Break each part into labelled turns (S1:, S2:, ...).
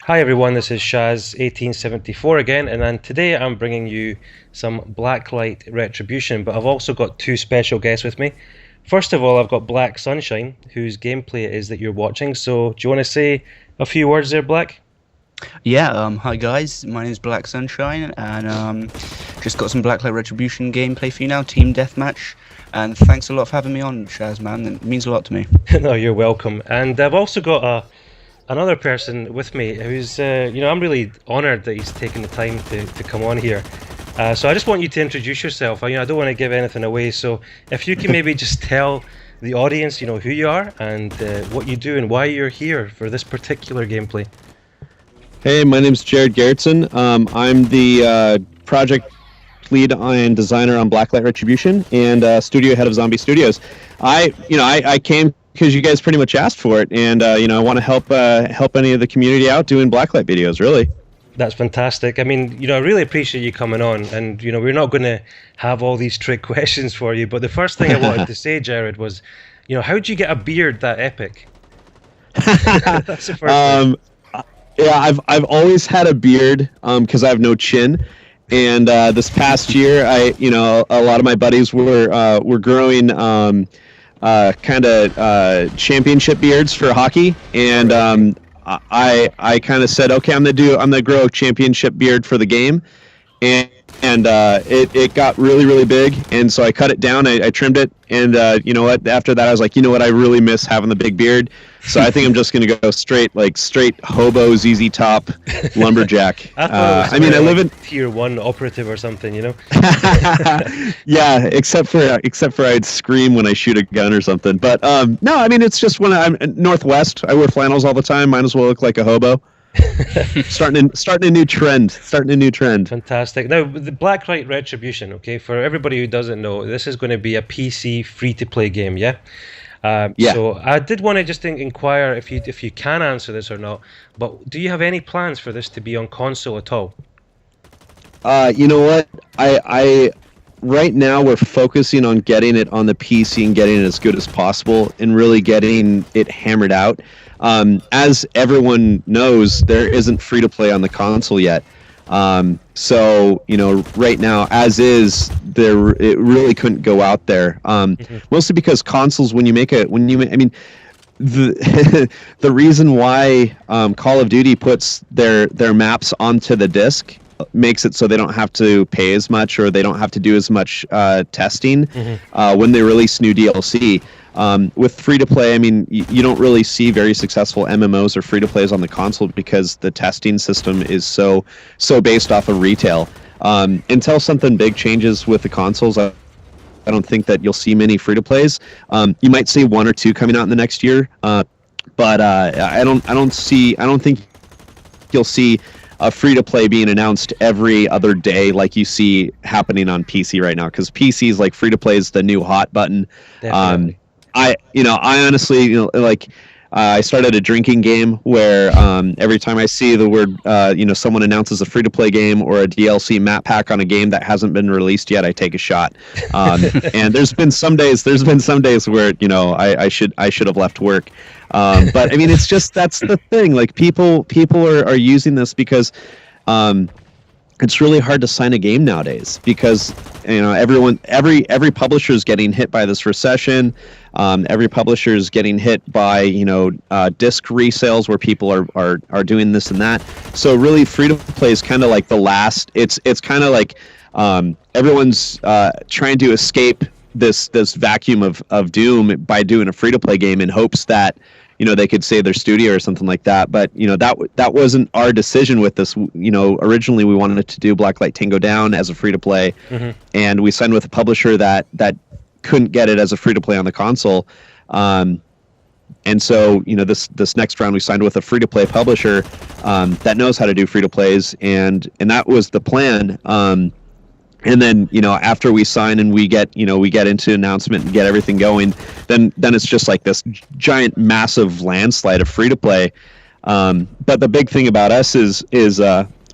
S1: Hi everyone, this is Shaz1874 again, and then today I'm bringing you some Blacklight Retribution, but I've also got two special guests with me. First of all, I've got Black Sunshine, whose gameplay it is that you're watching, so do you want to say a few words there, Black?
S2: Yeah, hi guys, my name is Black Sunshine, and just got some Blacklight Retribution gameplay for you now, Team Deathmatch, and thanks a lot for having me on, Shaz, man, it means a lot to me.
S1: No, you're welcome. And I've also got another person with me who's, I'm really honoured that he's taken the time to come on here. So I just want you to introduce yourself. I don't want to give anything away, so if you can maybe just tell the audience, who you are and what you do and why you're here for this particular gameplay.
S3: Hey, my name's Jared Gerritsen. I'm the project lead and designer on Blacklight Retribution and studio head of Zombie Studios. I came because you guys pretty much asked for it, and I want to help any of the community out doing Blacklight videos. Really.
S1: That's fantastic. I mean, I really appreciate you coming on, and we're not going to have all these trick questions for you. But the first thing I wanted to say, Jared, was, how'd you get a beard that epic? That's the first thing.
S3: Yeah, I've always had a beard because I have no chin, and this past year, a lot of my buddies were growing kind of championship beards for hockey, and I kind of said, okay, I'm gonna grow a championship beard for the game, and it got really big, and so I cut it down, I trimmed it, and you know what? After that, I was like, you know what? I really miss having the big beard. So I think I'm just gonna go straight hobo ZZ Top lumberjack.
S1: I live in tier 1 operative or something,
S3: Yeah, except for I'd scream when I shoot a gun or something. But no, I mean it's just when I'm Northwest. I wear flannels all the time. Might as well look like a hobo. starting a new trend.
S1: Fantastic. Now, the Blacklight Retribution, okay, for everybody who doesn't know, this is going to be a PC free-to-play game, yeah?
S3: Yeah.
S1: So I did want to just inquire if you can answer this or not, but do you have any plans for this to be on console at all?
S3: You know what? I right now we're focusing on getting it on the PC and getting it as good as possible and really getting it hammered out. As everyone knows, there isn't free to play on the console yet. So right now, as is, it really couldn't go out there. Mostly because consoles, the the reason why Call of Duty puts their maps onto the disc makes it so they don't have to pay as much or they don't have to do as much testing when they release new DLC. With free-to-play, I mean, you don't really see very successful MMOs or free-to-plays on the console because the testing system is so based off of retail. Until something big changes with the consoles, I don't think that you'll see many free-to-plays. You might see one or two coming out in the next year, but I don't think you'll see a free-to-play being announced every other day like you see happening on PC right now. Because PC's like free-to-play is the new hot button.
S1: Definitely.
S3: I honestly, I started a drinking game where every time I see the word, someone announces a free-to-play game or a DLC map pack on a game that hasn't been released yet, I take a shot. And there's been some days where I should have left work. But I mean, it's just that's the thing. Like people are using this because it's really hard to sign a game nowadays because every publisher is getting hit by this recession. Every publisher is getting hit by disc resales where people are doing this and that. So really, free to play is kind of like the last. It's kind of like everyone's trying to escape this vacuum of doom by doing a free to play game in hopes that they could save their studio or something like that. But that wasn't our decision with this. Originally we wanted to do Blacklight Tango Down as a free to play, and we signed with a publisher that couldn't get it as a free to play on the console. And so this next round we signed with a free to play publisher that knows how to do free to plays, and that was the plan. And then after we sign and we get into announcement and get everything going, then it's just like this giant massive landslide of free to play. But the big thing about us is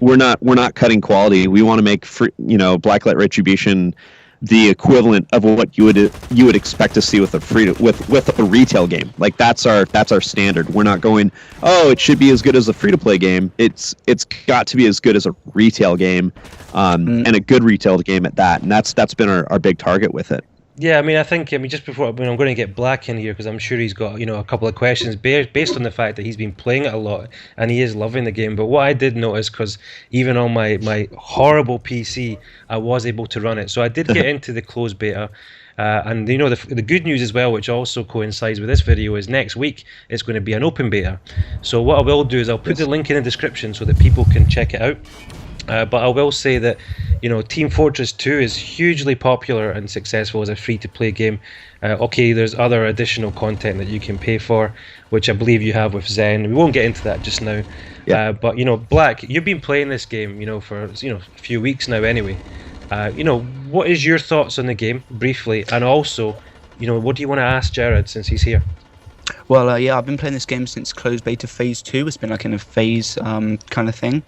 S3: we're not cutting quality. We want to make free, Blacklight Retribution the equivalent of what you would expect to see with a retail game. Like that's our standard. We're not going, oh, it should be as good as a free-to-play game. It's got to be as good as a retail game, and a good retail game at that. And that's been our big target with it.
S1: Yeah, I mean, just before, I'm going to get Black in here because I'm sure he's got, a couple of questions based on the fact that he's been playing it a lot and he is loving the game. But what I did notice, because even on my horrible PC, I was able to run it. So I did get into the closed beta. And the good news as well, which also coincides with this video, is next week it's going to be an open beta. So what I will do is I'll put the link in the description so that people can check it out. But I will say that, Team Fortress 2 is hugely popular and successful as a free-to-play game. Okay, there's other additional content that you can pay for, which I believe you have with Zen. We won't get into that just now. Yeah. But, Black, you've been playing this game, for, a few weeks now anyway. What is your thoughts on the game, briefly? And also, what do you want to ask Jared since he's here?
S2: Well, yeah, I've been playing this game since closed beta phase 2. It's been like in a phase kind of thing.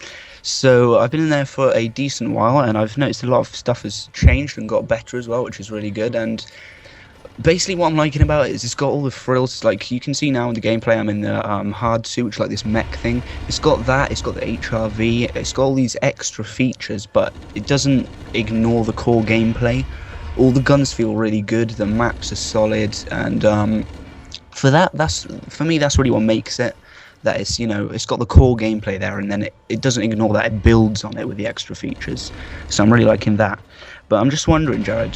S2: So I've been in there for a decent while, and I've noticed a lot of stuff has changed and got better as well, which is really good. And basically what I'm liking about it is it's got all the frills. Like you can see now in the gameplay, I'm in the hard suit, which is like this mech thing. It's got that, it's got the HRV, it's got all these extra features, but it doesn't ignore the core gameplay. All the guns feel really good, the maps are solid, and for me that's really what makes it. That it's, it's got the core gameplay there, and then it doesn't ignore that, it builds on it with the extra features. So I'm really liking that. But I'm just wondering, Jared,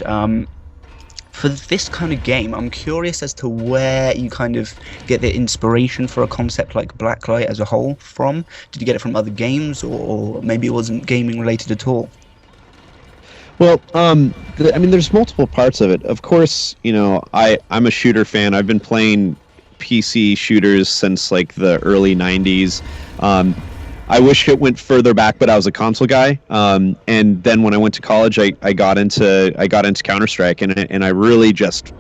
S2: for this kind of game, I'm curious as to where you kind of get the inspiration for a concept like Blacklight as a whole from. Did you get it from other games, or maybe it wasn't gaming related at all?
S3: Well, there's multiple parts of it. Of course, I'm a shooter fan. I've been playing PC shooters since like the early 90s. I wish it went further back, but I was a console guy. And then when I went to college, I got into Counter-Strike, and I really just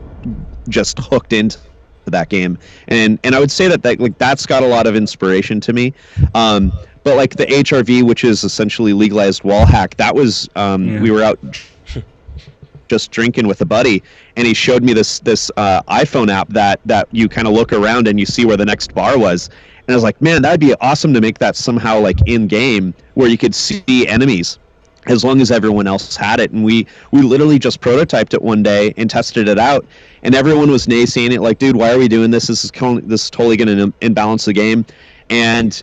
S3: hooked into that game. And I would say that's got a lot of inspiration to me. But like the HRV, which is essentially legalized wall hack, that was we were out just drinking with a buddy, and he showed me this iPhone app that you kind of look around and you see where the next bar was, and I was like, man, that'd be awesome to make that somehow like in game where you could see enemies as long as everyone else had it. And we literally just prototyped it one day and tested it out, and everyone was naysaying it, like, dude, why are we doing this? This is totally going to imbalance the game. And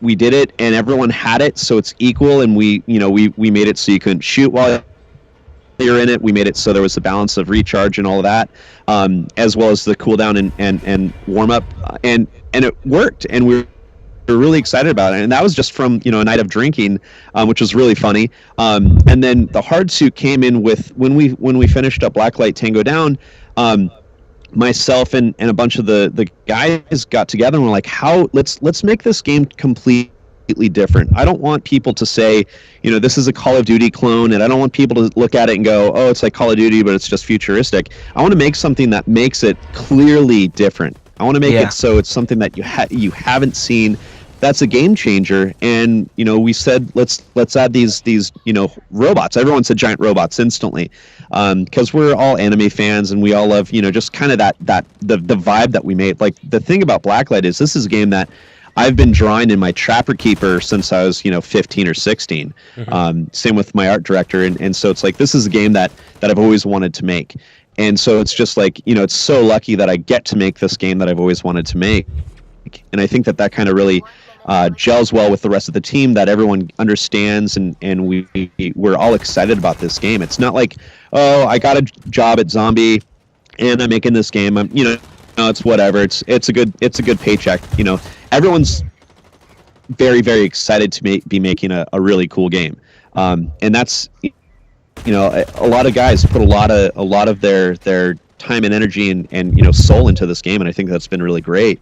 S3: we did it, and everyone had it, so it's equal. And we made it so you couldn't shoot while you're in it. We made it so there was a balance of recharge and all of that, as well as the cooldown and warm up, and it worked, and we're really excited about it. And that was just from a night of drinking, which was really funny. And then the hard suit came in with when we finished up Blacklight Tango Down. Myself and a bunch of the guys got together and were like, let's make this game completely different. I don't want people to say, this is a Call of Duty clone, and I don't want people to look at it and go, oh, it's like Call of Duty, but it's just futuristic. I want to make something that makes it clearly different. I want to make it so it's something that you haven't seen. That's a game changer. And we said let's add these robots. Everyone said giant robots instantly, because we're all anime fans and we all love just kind of the vibe that we made. Like, the thing about Blacklight is this is a game that I've been drawing in my Trapper Keeper since I was 15 or 16. Mm-hmm. Same with my art director, and so it's like this is a game that I've always wanted to make. And so it's just like it's so lucky that I get to make this game that I've always wanted to make. And I think that kind of really gels well with the rest of the team, that everyone understands, and we're all excited about this game. It's not like, oh, I got a job at Zombie and I'm making this game. It's whatever. It's a good paycheck. Everyone's very, very excited to be making a really cool game. And that's a lot of guys put a lot of their time and energy and soul into this game, and I think that's been really great.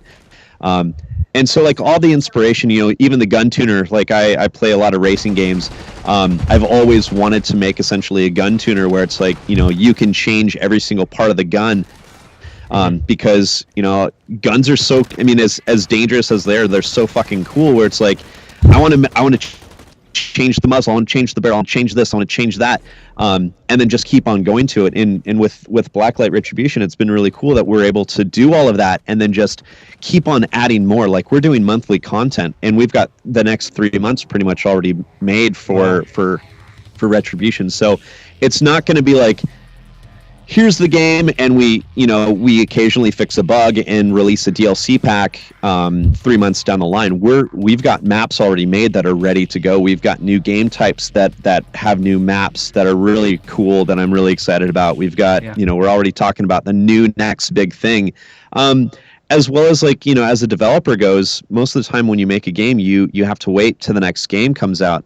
S3: And so, like, all the inspiration, even the gun tuner, like I play a lot of racing games. I've always wanted to make essentially a gun tuner where it's like, you can change every single part of the gun, because, guns are so, as dangerous as they're so fucking cool, where it's like, I want to change change the muzzle, I want to change the barrel, I want to change this, I want to change that, and then just keep on going to it. And with Blacklight Retribution, it's been really cool that we're able to do all of that and then just keep on adding more. Like, we're doing monthly content, and we've got the next 3 months pretty much already made for Retribution. So it's not going to be like, here's the game, and we occasionally fix a bug and release a DLC pack 3 months down the line. We've got maps already made that are ready to go. We've got new game types that have new maps that are really cool that I'm really excited about. We've got, we're already talking about the new next big thing. As well as, like, as a developer goes, most of the time when you make a game, you have to wait till the next game comes out.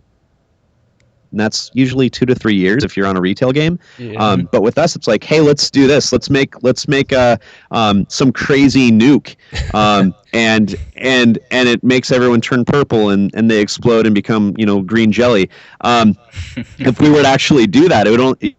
S3: And that's usually 2 to 3 years if you're on a retail game. Yeah. But with us, it's like, hey, let's do this. Let's make some crazy nuke, and it makes everyone turn purple and they explode and become green jelly. If we were to actually do that, it would only,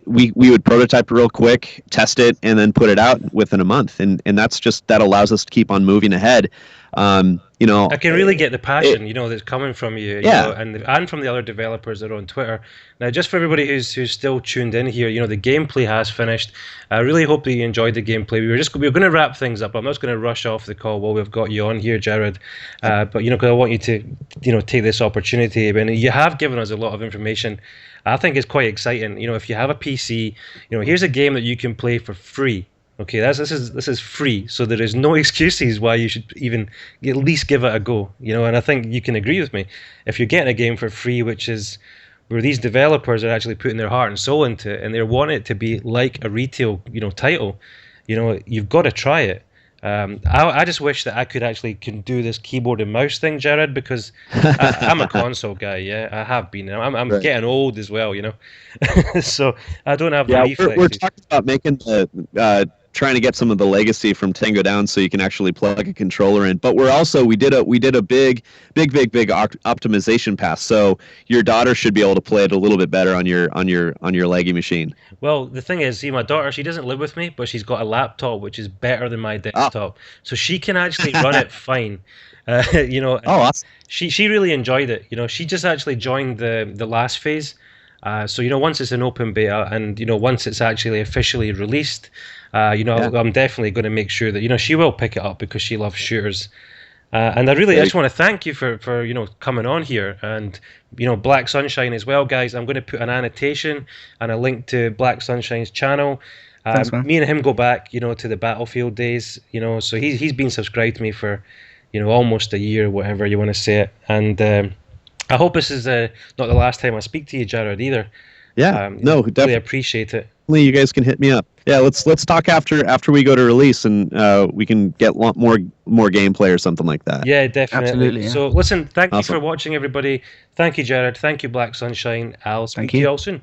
S3: we would prototype it real quick, test it, and then put it out within a month. And that allows us to keep on moving ahead.
S1: I can really get the passion, that's coming from you,
S3: yeah.
S1: And from the other developers that are on Twitter. Now, just for everybody who's still tuned in here, the gameplay has finished. I really hope that you enjoyed the gameplay. We're going to wrap things up. I'm not going to rush off the call while we've got you on here, Jared. But because I want you to take this opportunity. And you have given us a lot of information. I think it's quite exciting. If you have a PC, here's a game that you can play for free. Okay, this is free, so there is no excuses why you should even at least give it a go. And I think you can agree with me. If you're getting a game for free, which is where these developers are actually putting their heart and soul into it, and they want it to be like a retail, title, you've got to try it. I just wish that I can do this keyboard and mouse thing, Jared, because I'm a console guy. Yeah, I have been. I'm right. Getting old as well, so I don't have the reflexes.
S3: We're talking about making the trying to get some of the legacy from Tango down so you can actually plug a controller in. But we did a big optimization pass. So your daughter should be able to play it a little bit better on your leggy machine.
S1: Well, the thing is, see, my daughter, she doesn't live with me, but she's got a laptop which is better than my desktop, so she can actually run it fine.
S3: Awesome.
S1: She really enjoyed it. She just actually joined the last phase. So once it's an open beta and once it's actually officially released, I'm definitely going to make sure that she will pick it up because she loves shooters. And I just want to thank you for coming on here, and Black Sunshine as well, guys. I'm going to put an annotation and a link to Black Sunshine's channel.
S2: Thanks, man.
S1: Me and him go back to the Battlefield days, so he's been subscribed to me for almost a year, whatever you want to say it. And I hope this is not the last time I speak to you, Jared, either.
S3: Yeah, no, definitely.
S1: Really appreciate it.
S3: You guys can hit me up. Yeah, let's talk after we go to release, and we can get more gameplay or something like that.
S1: Yeah, definitely.
S2: Absolutely, yeah.
S1: So listen, thank you for watching, everybody. Thank you, Jared. Thank you, Black Sunshine. I'll speak to you all soon.